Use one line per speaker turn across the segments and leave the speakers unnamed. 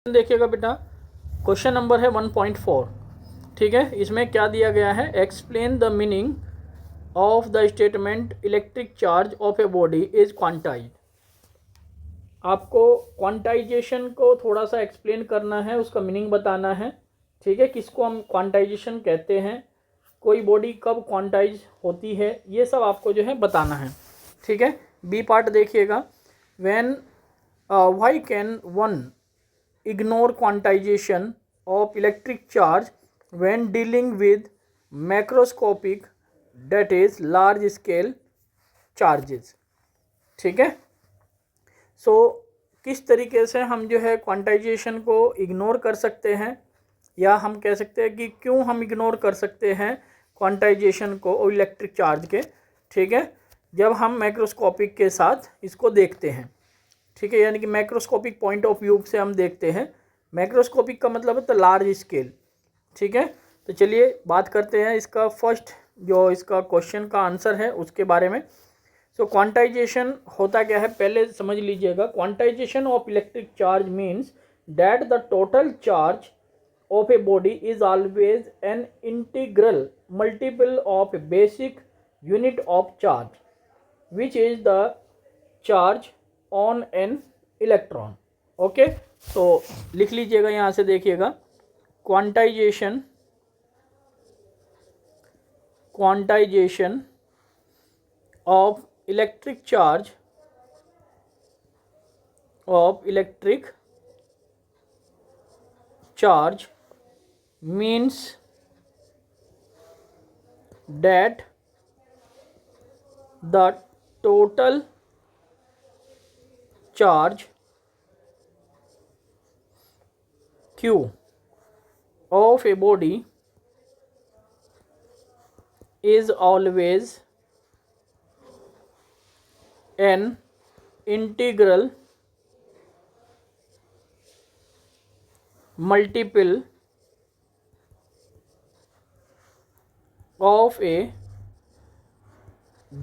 देखिएगा बेटा, question number है 1.4। ठीक है, इसमें क्या दिया गया है, explain the meaning of the statement electric charge of a body is quantized. आपको क्वांटाइजेशन को थोड़ा सा एक्सप्लेन करना है, उसका मीनिंग बताना है। ठीक है, किसको हम क्वांटाइजेशन कहते हैं, कोई बॉडी कब क्वांटाइज होती है, ये सब आपको जो है बताना है। ठीक है, बी पार्ट देखिएगा, when why can one ignore quantization of electric charge when dealing with macroscopic, that is large scale charges। ठीक है, सो किस तरीके से हम जो है क्वांटाइजेशन को इग्नोर कर सकते हैं, या हम कह सकते हैं कि क्यों हम इग्नोर कर सकते हैं क्वांटाइजेशन को इलेक्ट्रिक चार्ज के। ठीक है, जब हम मैक्रोस्कोपिक के साथ इसको देखते हैं। ठीक है, यानी कि मैक्रोस्कोपिक पॉइंट ऑफ व्यू से हम देखते हैं। मैक्रोस्कोपिक का मतलब है तो लार्ज स्केल। ठीक है, तो चलिए बात करते हैं इसका फर्स्ट जो इसका क्वेश्चन का आंसर है उसके बारे में। सो क्वांटाइजेशन होता क्या है, पहले समझ लीजिएगा। Quantization of electric charge means that the total charge of a body is always an integral multiple of basic unit of charge which is the charge on an electron. Okay, तो लिख लीजिएगा, यहाँ से देखिएगा, quantization of electric charge means that the total charge Q of a body is always an integral multiple of a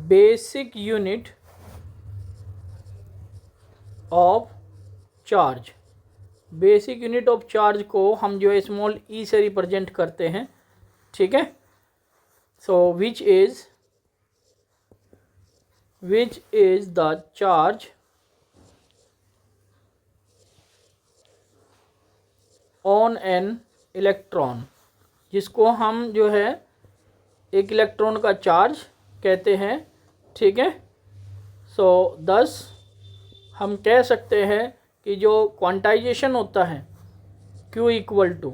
basic unit of charge. Basic unit of charge को हम जो है स्मॉल ई से रिप्रेजेंट करते हैं। ठीक है, so which is the charge on an electron, जिसको हम जो है एक इलेक्ट्रॉन का चार्ज कहते हैं। ठीक है, सो दस हम कह सकते हैं कि जो क्वांटाइजेशन होता है Q equal to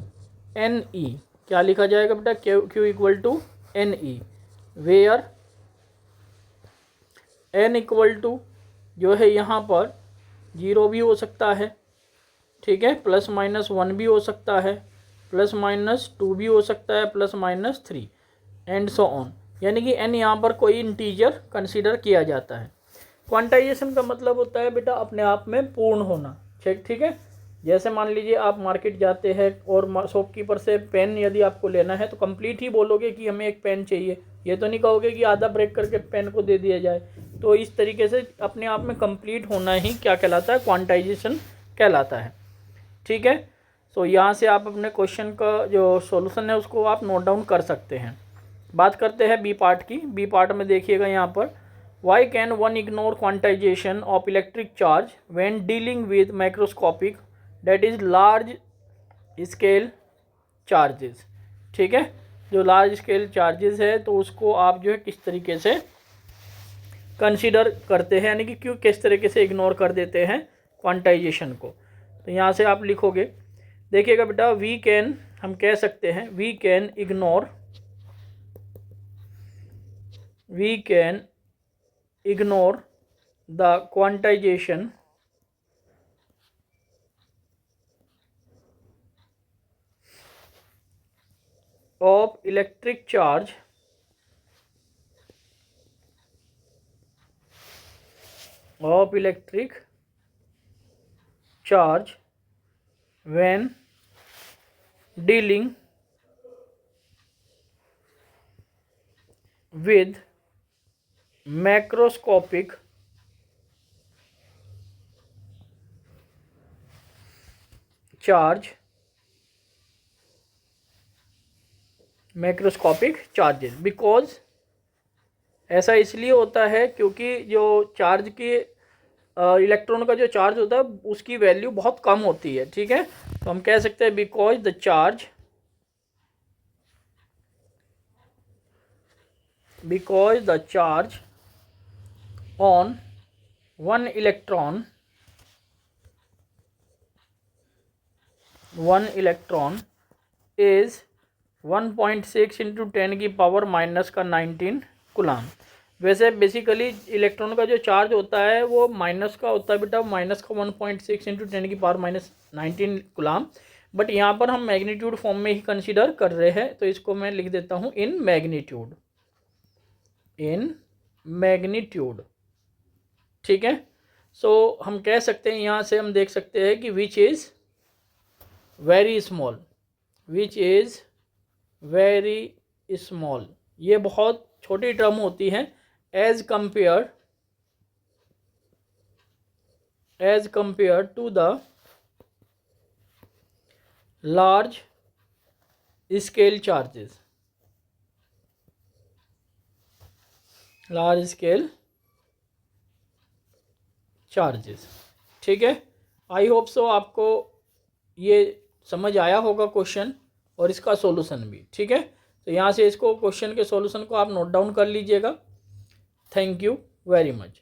n e, क्या लिखा जाएगा बेटा, Q equal to n e, where n equal to जो है यहाँ पर 0 भी हो सकता है। ठीक है, +-1 भी हो सकता है, +-2 भी हो सकता है, +-3 एंड सो ऑन, यानी कि n यहाँ पर कोई इंटीजर कंसीडर किया जाता है। क्वांटाइजेशन का मतलब होता है बेटा अपने आप में पूर्ण होना। ठीक है, जैसे मान लीजिए आप मार्केट जाते हैं और शॉपकीपर से पेन यदि आपको लेना है तो कंप्लीट ही बोलोगे कि हमें एक पेन चाहिए, ये तो नहीं कहोगे कि आधा ब्रेक करके पेन को दे दिया जाए। तो इस तरीके से अपने आप में कंप्लीट होना ही क्या कहलाता है, क्वांटाइजेशन कहलाता है। ठीक है, सो यहाँ से आप अपने क्वेश्चन का जो सॉल्यूशन है उसको आप नोट डाउन कर सकते हैं। बात करते हैं बी पार्ट की। बी पार्ट में देखिएगा यहाँ पर, why can one ignore quantization of electric charge when dealing with macroscopic, that is large scale charges। ठीक है, जो लार्ज स्केल चार्जेस है तो उसको आप जो है किस तरीके से कंसीडर करते हैं, यानी कि क्यों किस तरीके से इग्नोर कर देते हैं क्वांटाइजेशन को। तो यहाँ से आप लिखोगे, देखिएगा बेटा, वी कैन, हम कह सकते हैं we can ignore the quantization of electric charge when dealing with macroscopic charge, macroscopic charges, because ऐसा इसलिए होता है क्योंकि जो चार्ज की इलेक्ट्रॉन का जो चार्ज होता है उसकी वैल्यू बहुत कम होती है, ठीक है। तो हम कह सकते हैं because the charge, because the charge on one electron is 1.6 into 10 की पावर माइनस का 19 कूलाम। वैसे बेसिकली इलेक्ट्रॉन का जो चार्ज होता है वो माइनस का होता है बेटा, माइनस का 1.6 इंटू 10 की पावर माइनस 19 कूलाम, बट यहाँ पर हम मैग्नीट्यूड फॉर्म में ही कंसीडर कर रहे हैं, तो इसको मैं लिख देता हूँ इन मैग्नीट्यूड, इन मैग्नीट्यूड, ठीक है। सो हम कह सकते हैं, यहाँ से हम देख सकते हैं कि which is very small, which is very small, ये बहुत छोटी टर्म होती है as compare to the large scale charges, large scale charges, ठीक है। आई होप सो आपको ये समझ आया होगा क्वेश्चन और इसका सॉल्यूशन भी, ठीक है। तो यहाँ से इसको क्वेश्चन के सॉल्यूशन को आप नोट डाउन कर लीजिएगा। Thank you very much.